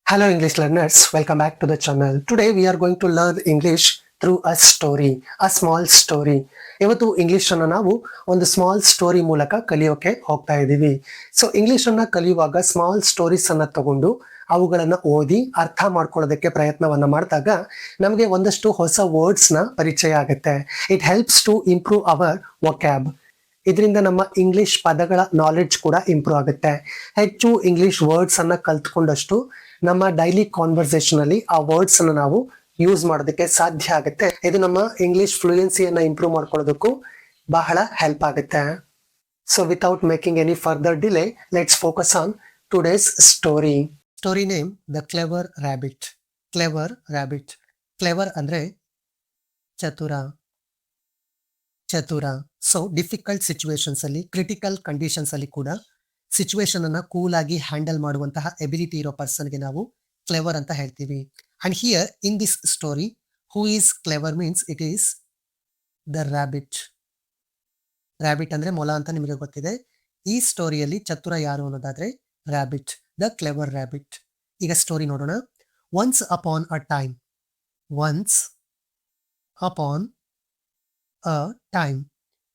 Hello English learners, welcome back to the channel. Today we are going to learn English through a story, a small story. ಇವತ್ತು English ಅನ್ನ ನಾವು ಒಂದು small story ಮೂಲಕ ಕಲಿಯೋಕೆ ಹೋಗ್ತಾ ಇದ್ದೀವಿ. ಸೊ ಇಂಗ್ಲಿಷ್ ಅನ್ನ ಕಲಿಯುವಾಗ ಸ್ಮಾಲ್ ಸ್ಟೋರೀಸ್ ಅನ್ನ ತಗೊಂಡು ಅವುಗಳನ್ನ ಓದಿ ಅರ್ಥ ಮಾಡ್ಕೊಳ್ಳೋದಕ್ಕೆ ಪ್ರಯತ್ನವನ್ನ ಮಾಡಿದಾಗ ನಮಗೆ ಒಂದಷ್ಟು ಹೊಸ ವರ್ಡ್ಸ್ ನ ಪರಿಚಯ ಆಗುತ್ತೆ. It helps to improve our vocab. ಇದರಿಂದ ನಮ್ಮ ಇಂಗ್ಲಿಷ್ ಪದಗಳ ನಾಲೆಡ್ಜ್ ಕೂಡ ಇಂಪ್ರೂವ್ ಆಗುತ್ತೆ. ಹೆಚ್ಚು ಇಂಗ್ಲಿಷ್ ವರ್ಡ್ಸ್ ಅನ್ನ ಕಲ್ತ್ಕೊಂಡಷ್ಟು ನಮ್ಮ ಡೈಲಿ ಕಾನ್ವರ್ಸೇಷನ್ ಅಲ್ಲಿ ಆ ವರ್ಡ್ಸ್ ಅನ್ನು ನಾವು ಯೂಸ್ ಮಾಡೋದಕ್ಕೆ ಸಾಧ್ಯ ಆಗುತ್ತೆ. ಇದು ನಮ್ಮ ಇಂಗ್ಲಿಷ್ ಫ್ಲೂಯೆನ್ಸಿಯನ್ನ ಇಂಪ್ರೂವ್ ಮಾಡ್ಕೊಳ್ಳೋದಕ್ಕೂ ಬಹಳ ಹೆಲ್ಪ್ ಆಗುತ್ತೆ. So without making any further delay, let's focus on today's story. Story name the clever rabbit. Clever rabbit. Clever ಅಂದ್ರೆ ಚತುರ, ಚತುರ. ಸೊ ಡಿಫಿಕಲ್ಟ್ ಸಿಚುವೇಶನ್ಸ್ ಅಲ್ಲಿ, ಕ್ರಿಟಿಕಲ್ ಕಂಡೀಷನ್ಸ್ ಅಲ್ಲಿ ಕೂಡ ಸಿಚುವೇಶನ್ ಅನ್ನ ಕೂಲ್ ಆಗಿ ಹ್ಯಾಂಡಲ್ ಮಾಡುವಂತಹ ಎಬಿಲಿಟಿ ಇರೋ ಪರ್ಸನ್ಗೆ ನಾವು ಕ್ಲೆವರ್ ಅಂತ ಹೇಳ್ತೀವಿ. And here in this story, who is clever means it is the rabbit. Rabbit ಅಂದ್ರೆ ಮೊಲ ಅಂತ ನಿಮಗೆ ಗೊತ್ತಿದೆ. ಈ ಸ್ಟೋರಿಯಲ್ಲಿ ಚತುರ ಯಾರು ಅನ್ನೋದಾದ್ರೆ ರ್ಯಾಬಿಟ್, ದ ಕ್ಲೆವರ್ ರ್ಯಾಬಿಟ್. ಈಗ ಸ್ಟೋರಿ ನೋಡೋಣ. ಒನ್ಸ್ ಅಪಾನ್ ಅ ಟೈಮ್. ಒನ್ಸ್ ಅಪಾನ್ ಅ ಟೈಮ್.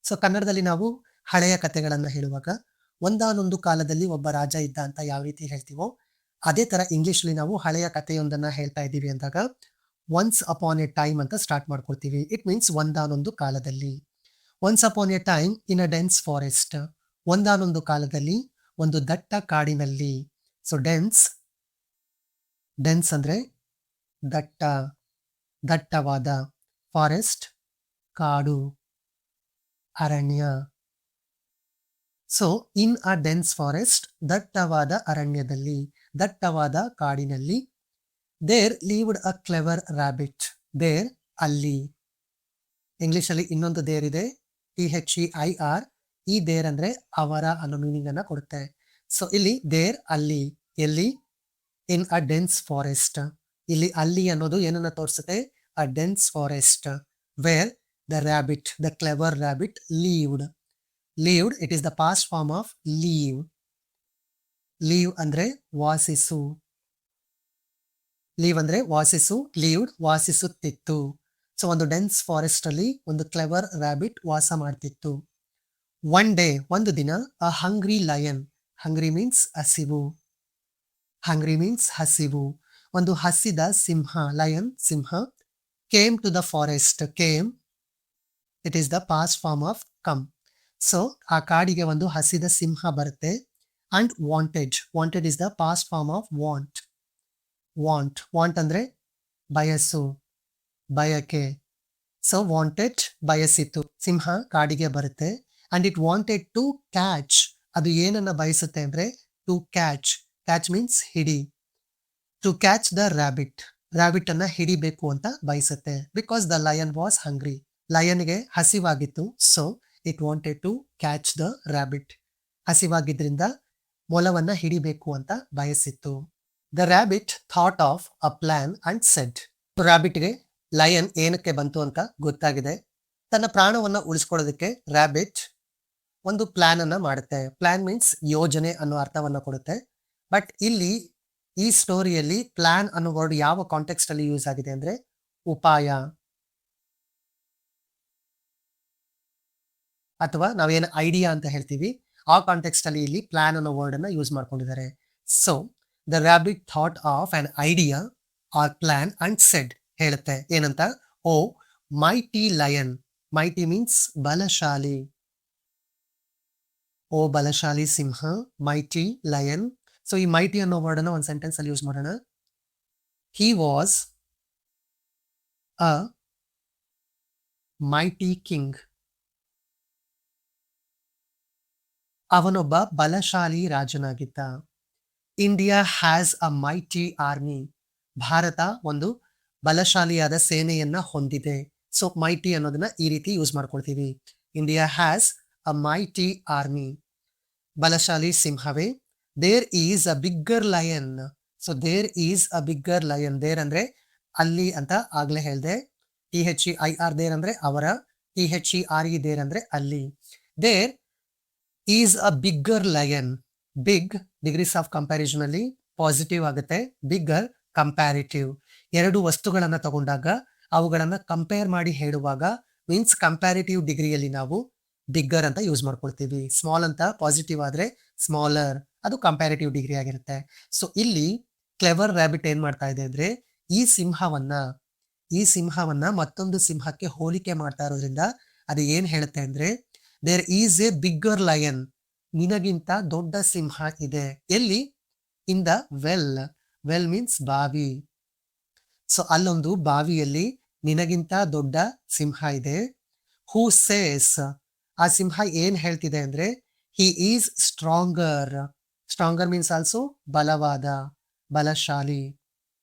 ಸೊ ಕನ್ನಡದಲ್ಲಿ ನಾವು ಹಳೆಯ ಕಥೆಗಳನ್ನ ಹೇಳುವಾಗ ಒಂದಾನೊಂದು ಕಾಲದಲ್ಲಿ ಒಬ್ಬ ರಾಜ ಇದ್ದ ಅಂತ ಯಾವ ರೀತಿ ಹೇಳ್ತೀವೋ ಅದೇ ತರ ಇಂಗ್ಲಿಷ್ ನಾವು ಹಳೆಯ ಕಥೆಯೊಂದನ್ನ ಹೇಳ್ತಾ ಇದ್ದೀವಿ ಅಂದಾಗ ಒನ್ಸ್ ಅಪಾನ್ ಎ ಟೈಮ್ ಅಂತ ಸ್ಟಾರ್ಟ್ ಮಾಡ್ಕೊಳ್ತೀವಿ. ಇಟ್ ಮೀನ್ಸ್ ಒಂದಾನೊಂದು ಕಾಲದಲ್ಲಿ. Once upon A time in a dense forest. ಒಂದಾನೊಂದು ಕಾಲದಲ್ಲಿ ಒಂದು ದಟ್ಟ ಕಾಡಿನಲ್ಲಿ. ಸೊ ಡೆನ್ಸ್, ಡೆನ್ಸ್ ಅಂದ್ರೆ ದಟ್ಟ, ದಟ್ಟವಾದ. ಫಾರೆಸ್ಟ್ ಕಾಡು, ಅರಣ್ಯ. So in a dense forest, ದಟ್ಟವಾದ ಅರಣ್ಯದಲ್ಲಿ, ದಟ್ಟವಾದ ಕಾಡಿನಲ್ಲಿ. There lived a clever rabbit. There ಅಲ್ಲಿ. ಇಂಗ್ಲಿಷ್ ಅಲ್ಲಿ ಇನ್ನೊಂದು ದೇರ್ ಇದೆ, THEIR. ಈ ದೇರ್ ಅಂದ್ರೆ ಅವರ ಅನ್ನೋ ಮೀನಿಂಗ್ ಅನ್ನ ಕೊಡುತ್ತೆ. ಸೊ ಇಲ್ಲಿ ದೇರ್ ಅಲ್ಲಿ, ಎಲ್ಲಿ? In a dense forest. ಇಲ್ಲಿ ಅಲ್ಲಿ ಅನ್ನೋದು ಏನನ್ನ ತೋರಿಸುತ್ತೆ? A dense forest where the rabbit, the clever rabbit lived. Lived, it is the past form of live. Live ಅಂದ್ರೆ ವಾಸಿಸು. ಲೀವ್ ಅಂದ್ರೆ ವಾಸಿಸು, ಲೀವ್ಡ್ ವಾಸಿಸುತ್ತಿತ್ತು. ಸೊ ಒಂದು ಡೆನ್ಸ್ ಫಾರೆಸ್ಟ್ ಅಲ್ಲಿ ಒಂದು ಕ್ಲೆವರ್ ರ್ಯಾಬಿಟ್ ವಾಸ ಮಾಡ್ತಿತ್ತು. ಒನ್ ಡೇ, ಒಂದು ದಿನ, ಅ ಹಂಗ್ರಿ ಲಯನ್. ಹಂಗ್ರಿ ಮೀನ್ಸ್ ಹಸಿವು. ಹಂಗ್ರಿ ಮೀನ್ಸ್ ಹಸಿವು. ಒಂದು ಹಸಿದ ಸಿಂಹ, ಲಯನ್ ಸಿಂಹ. Came to the forest. Came, it is the past form of come. So ಆ ಕಾಡಿಗೆ ಒಂದು ಹಸಿದ ಸಿಂಹ ಬರುತ್ತೆ. And wanted, wanted is the past form of want. Want, want ಅಂದ್ರೆ ಬಯಸು, ಬಯಕೆ. ಸೊ ವಾಂಟೆಡ್ ಬಯಸಿತ್ತು. ಸಿಂಹ ಕಾಡಿಗೆ ಬರುತ್ತೆ. And it wanted to catch. ಅದು ಏನನ್ನ ಬಯಸುತ್ತೆ ಅಂದ್ರೆ ಟು ಕ್ಯಾಚ್. ಕ್ಯಾಚ್ ಮೀನ್ಸ್ ಹಿಡಿ. To catch the rabbit. Rabbit ಅನ್ನ ಹಿಡಿಬೇಕು ಅಂತ ಬಯಸುತ್ತೆ. Because the lion was hungry. ಲಯನ್ಗೆ ಹಸಿವಾಗಿತ್ತು. So it wanted to catch the rabbit. ಹಸಿವಾಗಿದ್ರಿಂದ ಮೊಲವನ್ನ ಹಿಡಿಬೇಕು ಅಂತ ಬಯಸಿತ್ತು. The rabbit thought of a plan and said. ರ್ಯಾಬಿಟ್ಗೆ ಲಯನ್ ಏನಕ್ಕೆ ಬಂತು ಅಂತ ಗೊತ್ತಾಗಿದೆ. ತನ್ನ ಪ್ರಾಣವನ್ನ ಉಳಿಸ್ಕೊಳ್ಳೋದಕ್ಕೆ ರ್ಯಾಬಿಟ್ ಒಂದು ಪ್ಲಾನ್ ಅನ್ನ ಮಾಡುತ್ತೆ. ಪ್ಲಾನ್ ಮೀನ್ಸ್ ಯೋಜನೆ ಅನ್ನೋ ಅರ್ಥವನ್ನ ಕೊಡುತ್ತೆ. ಬಟ್ ಇಲ್ಲಿ ಈ ಸ್ಟೋರಿಯಲ್ಲಿ ಪ್ಲಾನ್ ಅನ್ನೋ ವರ್ಡ್ ಯಾವ ಕಾಂಟೆಕ್ಸ್ಟ್ ಅಲ್ಲಿ ಯೂಸ್ ಆಗಿದೆ ಅಂದ್ರೆ ಉಪಾಯ, ಅಥವಾ ನಾವೇನು ಐಡಿಯಾ ಅಂತ ಹೇಳ್ತೀವಿ ಆ ಕಾಂಟೆಕ್ಸ್ಟ್ ಅಲ್ಲಿ ಇಲ್ಲಿ ಪ್ಲಾನ್ ಅನ್ನೋ ವರ್ಡ್ ಅನ್ನ ಯೂಸ್ ಮಾಡ್ಕೊಂಡಿದ್ದಾರೆ. So the rabbit thought of an idea or plan and said, ಹೇಳುತ್ತೆ ಏನಂತ? O mighty lion. Mighty means ಬಲಶಾಲಿ. ಓ ಬಲಶಾಲಿ ಸಿಂಹ, ಮೈಟಿ ಲಯನ್. ಸೊ ಈ ಮೈಟಿ ಅನ್ನೋ ವರ್ಡ್ ಅನ್ನ ಒಂದು ಸೆಂಟೆನ್ಸ್ ಅಲ್ಲಿ ಯೂಸ್ ಮಾಡೋಣ. He was a mighty king. ಅವನೊಬ್ಬ ಬಲಶಾಲಿ ರಾಜನಾಗಿದ್ದ. India has a mighty army. ಭಾರತ ಒಂದು ಬಲಶಾಲಿಯಾದ ಸೇನೆಯನ್ನ ಹೊಂದಿದೆ. ಸೊ ಮೈಟಿ ಅನ್ನೋದನ್ನ ಈ ರೀತಿ ಯೂಸ್ ಮಾಡ್ಕೊಳ್ತೀವಿ. India has a mighty army. ಬಲಶಾಲಿ ಸಿಂಹವೇ. There is a bigger lion. So there is a bigger lion. There ಅಂದ್ರೆ ಅಲ್ಲಿ ಅಂತ ಆಗ್ಲೇ ಹೇಳ್ದೆ. THEIR ದೇರ್ ಅಂದ್ರೆ ಅವರ, THERE ದೇರ್ ಅಂದ್ರೆ ಅಲ್ಲಿ. There is a bigger lion. Big degrees of comparison ಅಲ್ಲಿ ಪಾಸಿಟಿವ್ ಆಗುತ್ತೆ, ಬಿಗ್ಗರ್ ಕಂಪ್ಯಾರಿಟಿವ್. ಎರಡು ವಸ್ತುಗಳನ್ನ ತಗೊಂಡಾಗ ಅವುಗಳನ್ನ ಕಂಪೇರ್ ಮಾಡಿ ಹೇಳುವಾಗ ಮೀನ್ಸ್ ಕಂಪ್ಯಾರಿಟಿವ್ ಡಿಗ್ರಿಯಲ್ಲಿ ನಾವು ಬಿಗ್ಗರ್ ಅಂತ ಯೂಸ್ ಮಾಡ್ಕೊಳ್ತೀವಿ. ಸ್ಮಾಲ್ ಅಂತ ಪಾಸಿಟಿವ್ ಆದ್ರೆ ಸ್ಮಾಲರ್, ಅದು ಕಂಪ್ಯಾರಿಟಿವ್ ಡಿಗ್ರಿ ಆಗಿರುತ್ತೆ. ಸೊ ಇಲ್ಲಿ ಕ್ಲೆವರ್ ರ್ಯಾಬಿಟ್ ಏನ್ ಮಾಡ್ತಾ ಇದೆ ಅಂದ್ರೆ ಈ ಸಿಂಹವನ್ನ ಮತ್ತೊಂದು ಸಿಂಹಕ್ಕೆ ಹೋಲಿಕೆ ಮಾಡ್ತಾ ಇರೋದ್ರಿಂದ ಅದು ಏನ್ ಹೇಳುತ್ತೆ ಅಂದ್ರೆ there is a bigger lion, ನಿನಗಿಂತ ದೊಡ್ಡ ಸಿಂಹ ಇದೆ. ಎಲ್ಲಿ? ಇನ್ ದ ವೆಲ್ ಮೀನ್ಸ್ ಬಾವಿ. ಸೊ ಅಲ್ಲೊಂದು ಬಾವಿಯಲ್ಲಿ ನಿನಗಿಂತ ದೊಡ್ಡ ಸಿಂಹ ಇದೆ. ಹೂ ಸೇಸ್, ಆ ಸಿಂಹ ಏನ್ ಹೇಳ್ತಿದೆ ಅಂದ್ರೆ ಹಿ ಈಸ್ ಸ್ಟ್ರಾಂಗರ್ ಮೀನ್ಸ್ ಆಲ್ಸೋ ಬಲವಾದ, ಬಲಶಾಲಿ.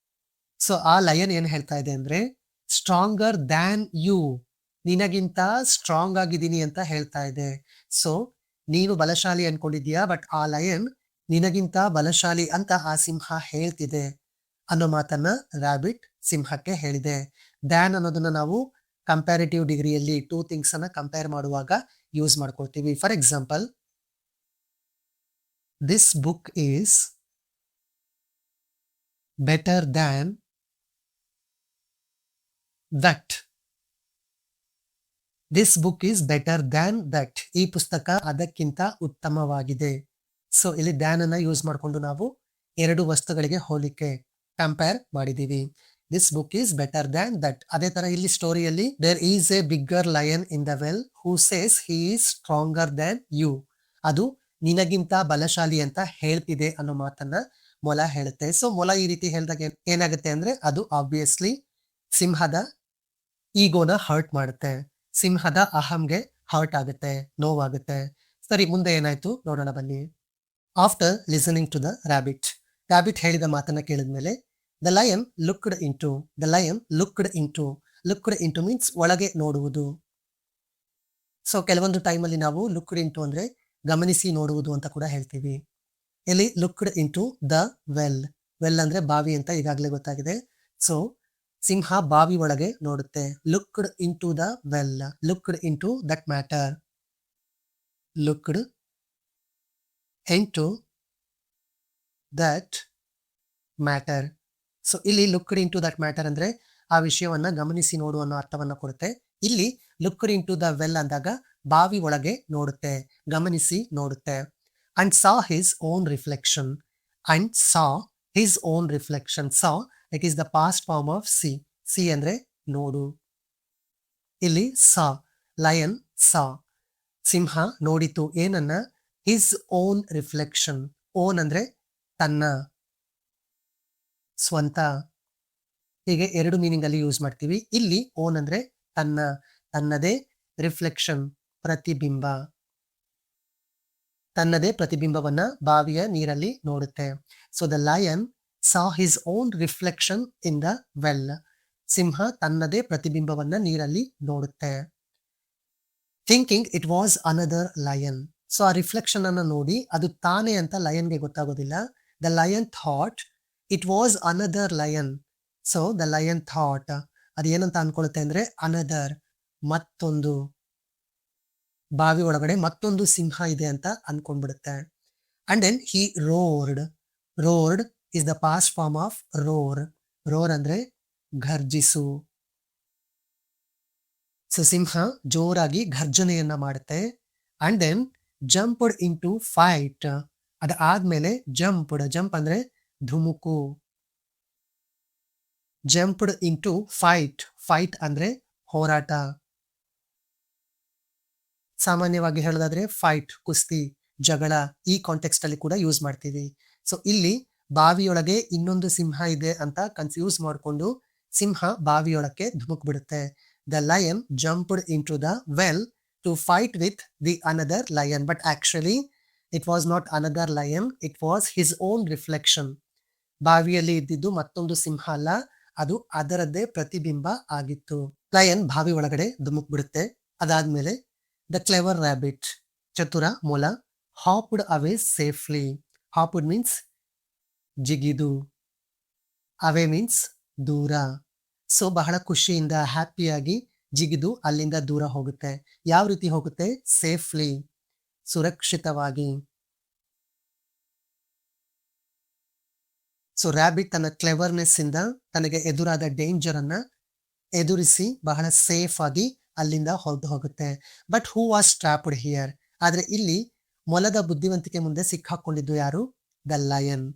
ಸೊ ಆ ಲಯನ್ ಏನ್ ಹೇಳ್ತಾ ಇದೆ ಅಂದ್ರೆ ಸ್ಟ್ರಾಂಗರ್ ದ್ಯಾನ್ ಯು, ನಿನಗಿಂತ ಸ್ಟ್ರಾಂಗ್ ಆಗಿದ್ದೀನಿ ಅಂತ ಹೇಳ್ತಾ ಇದೆ. ಸೊ ನೀನು ಬಲಶಾಲಿ ಅನ್ಕೊಂಡಿದ್ಯಾ, ಬಟ್ ಆ ಲಯನ್ ನಿನಗಿಂತ ಬಲಶಾಲಿ ಅಂತ ಆ ಸಿಂಹ ಹೇಳ್ತಿದೆ ಅನ್ನೋ ಮಾತನ್ನ ರ್ಯಾಬಿಟ್ ಸಿಂಹಕ್ಕೆ ಹೇಳಿದೆ. ದ್ಯಾನ್ ಅನ್ನೋದನ್ನ ನಾವು ಕಂಪ್ಯಾರಿಟಿವ್ ಡಿಗ್ರಿಯಲ್ಲಿ ಟೂ ಥಿಂಗ್ಸ್ ಅನ್ನ ಕಂಪೇರ್ ಮಾಡುವಾಗ ಯೂಸ್ ಮಾಡ್ಕೊಳ್ತೀವಿ. For example, this book is better than that. This book is better than that, ಈ ಪುಸ್ತಕ ಅದಕ್ಕಿಂತ ಉತ್ತಮವಾಗಿದೆ. ಸೊ ಇಲ್ಲಿ ದ್ಯಾನ್ ಅನ್ನ ಯೂಸ್ ಮಾಡಿಕೊಂಡು ನಾವು ಎರಡು ವಸ್ತುಗಳಿಗೆ ಹೋಲಿಕೆ ಕಂಪೇರ್ ಮಾಡಿದೀವಿ. This book is better than that. ಅದೇ ತರ ಇಲ್ಲಿ ಸ್ಟೋರಿಯಲ್ಲಿ there is a bigger lion in the well who says he is stronger than you, ಅದು ನಿನಗಿಂತ ಬಲಶಾಲಿ ಅಂತ ಹೇಳ್ತಿದೆ ಅನ್ನೋ ಮಾತನ್ನ ಮೊಲ ಹೇಳುತ್ತೆ. ಸೊ ಮೊಲ ಈ ರೀತಿ ಹೇಳಿದಾಗ ಏನಾಗುತ್ತೆ ಅಂದ್ರೆ ಅದು ಆಬ್ವಿಯಸ್ಲಿ ಸಿಂಹದ ಈಗೋನ ಹರ್ಟ್ ಮಾಡುತ್ತೆ, ಸಿಂಹದ ಅಹಂಗೆ ಹರ್ಟ್ ಆಗುತ್ತೆ, ನೋವಾಗುತ್ತೆ. ಸರಿ, ಮುಂದೆ ಏನಾಯ್ತು ನೋಡೋಣ ಬನ್ನಿ. After listening to the rabbit ಹೇಳಿದ ಮಾತನ್ನ ಕೇಳಿದ್ಮೇಲೆ the lion looked into means ಒಳಗೆ ನೋಡುವುದು. ಸೊ ಕೆಲವೊಂದು ಟೈಮಲ್ಲಿ ನಾವು ಲುಕ್ಡ್ ಇಂಟು ಅಂದ್ರೆ ಗಮನಿಸಿ ನೋಡುವುದು ಅಂತ ಕೂಡ ಹೇಳ್ತೀವಿ. ಇಲ್ಲಿ ಲುಕ್ಡ್ ಇಂಟು ದ ವೆಲ್ ಅಂದ್ರೆ ಬಾವಿ ಅಂತ ಈಗಾಗಲೇ ಗೊತ್ತಾಗಿದೆ. ಸೊ ಸಿಂಹ ಬಾವಿ ಒಳಗೆ ನೋಡುತ್ತೆ. Looked into the well, looked into that matter, looked into that matter. So ಇಲ್ಲಿ ಲುಕ್ಡ್ ಇಂಟು ದಟ್ ಮ್ಯಾಟರ್ ಅಂದ್ರೆ ಆ ವಿಷಯವನ್ನ ಗಮನಿಸಿ ನೋಡು ಅನ್ನೋ ಅರ್ಥವನ್ನ ಕೊಡುತ್ತೆ. ಇಲ್ಲಿ ಲುಕ್ಡ್ ಇಂಟು ದ ವೆಲ್ ಅಂದಾಗ ಬಾವಿ ಒಳಗೆ ನೋಡುತ್ತೆ, ಗಮನಿಸಿ ನೋಡುತ್ತೆ. And saw his own reflection, saw it is the past form of see ಅಂದ್ರೆ ನೋಡು. ಇಲ್ಲಿ ಸಾ, ಲಯನ್ ಸಾ, ಸಿಂಹ ನೋಡಿತು ಏನನ್ನ? His own reflection. ಓನ್ ಅಂದ್ರೆ ತನ್ನ, ಸ್ವಂತ, ಹೀಗೆ ಎರಡು ಮೀನಿಂಗ್ ಅಲ್ಲಿ ಯೂಸ್ ಮಾಡ್ತೀವಿ. ಇಲ್ಲಿ ಓನ್ ಅಂದ್ರೆ ತನ್ನ, ತನ್ನದೇ, ರಿಫ್ಲೆಕ್ಷನ್ ಪ್ರತಿಬಿಂಬ, ತನ್ನದೇ ಪ್ರತಿಬಿಂಬವನ್ನ ಬಾವಿಯ ನೀರಲ್ಲಿ ನೋಡುತ್ತೆ. So the lion saw his own reflection in the well, ಸಿಂಹ ತನ್ನದೇ ಪ್ರತಿಬಿಂಬವನ್ನ ನೀರಲ್ಲಿ ನೋಡುತ್ತೆ. Thinking it was another lion. So ಆ ರಿಫ್ಲೆಕ್ಷನ್ ಅನ್ನ ನೋಡಿ ಅದು ತಾನೇ ಅಂತ ಲಯನ್ಗೆ ಗೊತ್ತಾಗೋದಿಲ್ಲ. The lion thought it was another lion. So the lion thought, ಅದೇನಂತ ಅನ್ಕೊಳ್ಳುತ್ತೆ ಅಂದ್ರೆ ಅನದರ್, ಮತ್ತೊಂದು, ಬಾವಿ ಒಳಗಡೆ ಮತ್ತೊಂದು ಸಿಂಹ ಇದೆ ಅಂತ ಅನ್ಕೊಂಡ್ಬಿಡುತ್ತೆ. And then he roared is the past form of roar ಅಂದ್ರೆ ಘರ್ಜಿಸು. ಸೊ ಸಿಂಹ ಜೋರಾಗಿ ಘರ್ಜನೆಯನ್ನ ಮಾಡುತ್ತೆ. And then jumped into fight, ಅದಾದ್ಮೇಲೆ ಜಂಪ್ ಅಂದ್ರೆ ಧುಮುಕು. ಜಂಪ್ಡ್ ಇಂಟು ಫೈಟ್ ಅಂದ್ರೆ ಹೋರಾಟ. ಸಾಮಾನ್ಯವಾಗಿ ಹೇಳೋದಾದ್ರೆ ಫೈಟ್, ಕುಸ್ತಿ, ಜಗಳ, ಈ ಕಾಂಟೆಕ್ಸ್ಟ್ ಅಲ್ಲಿ ಕೂಡ ಯೂಸ್ ಮಾಡ್ತೀವಿ. ಸೊ ಇಲ್ಲಿ ಬಾವಿಯೊಳಗೆ ಇನ್ನೊಂದು ಸಿಂಹ ಇದೆ ಅಂತ ಕನ್ಫ್ಯೂಸ್ ಮಾಡಿಕೊಂಡು ಸಿಂಹ ಬಾವಿಯೊಳಕ್ಕೆ ಧುಮುಕ್ ಬಿಡುತ್ತೆ. The lion jumped into the well to fight with the another lion, but actually it was not another lion, it was his own reflection. ಬಾವಿಯಲ್ಲಿ ಇದ್ದಿದ್ದು ಮತ್ತೊಂದು ಸಿಂಹ ಅಲ್ಲ, ಅದು ಅದರದ್ದೇ ಪ್ರತಿಬಿಂಬ ಆಗಿತ್ತು. ಲಯನ್ ಬಾವಿ ಒಳಗಡೆ ಧುಮುಕ್ ಬಿಡುತ್ತೆ. ಅದಾದ್ಮೇಲೆ ದ ಕ್ಲೆವರ್ ರ್ಯಾಬಿಟ್, ಚತುರ ಮೊಲ, ಹಾಪ್ಡ್ ಅವೇ ಸೇಫ್ಲಿ. ಹಾಪ್ಡ್ ಮೀನ್ಸ್ ಜಿಗಿದು, ಅವೇ ಮೀನ್ಸ್ ದೂರ. ಸೊ ಬಹಳ ಖುಷಿಯಿಂದ ಹ್ಯಾಪಿಯಾಗಿ ಜಿಗಿದು ಅಲ್ಲಿಂದ ದೂರ ಹೋಗುತ್ತೆ. ಯಾವ ರೀತಿ ಹೋಗುತ್ತೆ? ಸೇಫ್ಲಿ, ಸುರಕ್ಷಿತವಾಗಿ. ಸೊ ರ್ಯಾಬಿಟ್ ತನ್ನ ಕ್ಲೆವರ್ನೆಸ್ ಇಂದ ತನಗೆ ಎದುರಾದ ಡೇಂಜರ್ ಅನ್ನ ಎದುರಿಸಿ ಬಹಳ ಸೇಫ್ ಆಗಿ ಅಲ್ಲಿಂದ ಹೊರಟು ಹೋಗುತ್ತೆ. But who was trapped here, ಆದ್ರೆ ಇಲ್ಲಿ ಮೊಲದ ಬುದ್ಧಿವಂತಿಕೆ ಮುಂದೆ ಸಿಕ್ಕಾಕೊಂಡಿದ್ದು ಯಾರು? The lion.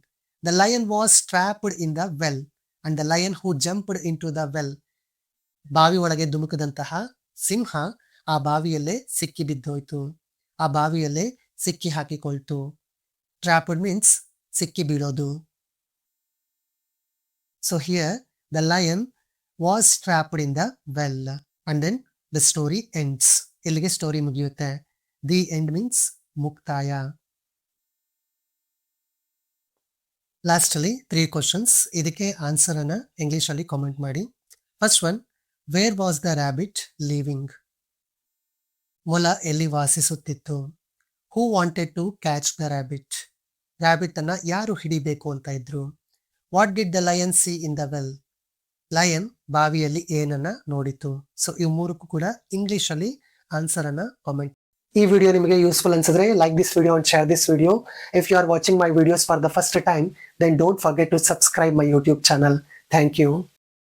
The lion was trapped in the well and the lion who jumped in to the well. ಬಾವಿ ಒಳಗೆ ಧುಮುಕದಂತಹ ಸಿಂಹ ಆ ಬಾವಿಯಲ್ಲೇ ಸಿಕ್ಕಿ ಬಿದ್ದೋಯ್ತು, ಆ ಬಾವಿಯಲ್ಲೇ ಸಿಕ್ಕಿ ಹಾಕಿಕೊಳ್ತು. ಟ್ರಾಪ್ಡ್ ಮೀನ್ಸ್ ಸಿಕ್ಕಿ ಬೀಳೋದು. So here the lion was trapped in the well and then the story ends. ಇಲ್ಲಿಗೆ story ಮುಗಿಯುತ್ತೆ. ದಿ ಎಂಡ್ ಮೀನ್ಸ್ ಮುಕ್ತಾಯ. ಲಾಸ್ಟಲ್ಲಿ 3 ಕ್ವಶನ್ಸ್. ಇದಕ್ಕೆ ಆನ್ಸರ್ ಅನ್ನ ಇಂಗ್ಲಿಷ್ ಅಲ್ಲಿ ಕಾಮೆಂಟ್ ಮಾಡಿ. First one, where was the rabbit living? ಮೊಲ ಎಲ್ಲಿ ವಾಸಿಸುತ್ತಿತ್ತು? Who wanted to catch the rabbit? Rabbit ಅನ್ನ ಯಾರು ಹಿಡಿಬೇಕು ಅಂತ ಇದ್ರು? What did the lion see in the well? ಲಯನ್ ಬಾವಿಯಲ್ಲಿ ಏನನ್ನ ನೋಡಿತು? ಸೊ ಇವು ಮೂರಕ್ಕೂ ಕೂಡ ಇಂಗ್ಲಿಷ್ ಅಲ್ಲಿ ಆನ್ಸರ್ ಅನ್ನ ಕಾಮೆಂಟ್. ಈ ವಿಡಿಯೋ ನಿಮಗೆ ಯೂಸ್ಫುಲ್ ಅನ್ಸಿದ್ರೆ like this video and share this video. If you are watching my videos for the first time, then don't forget to subscribe my YouTube channel. Thank you.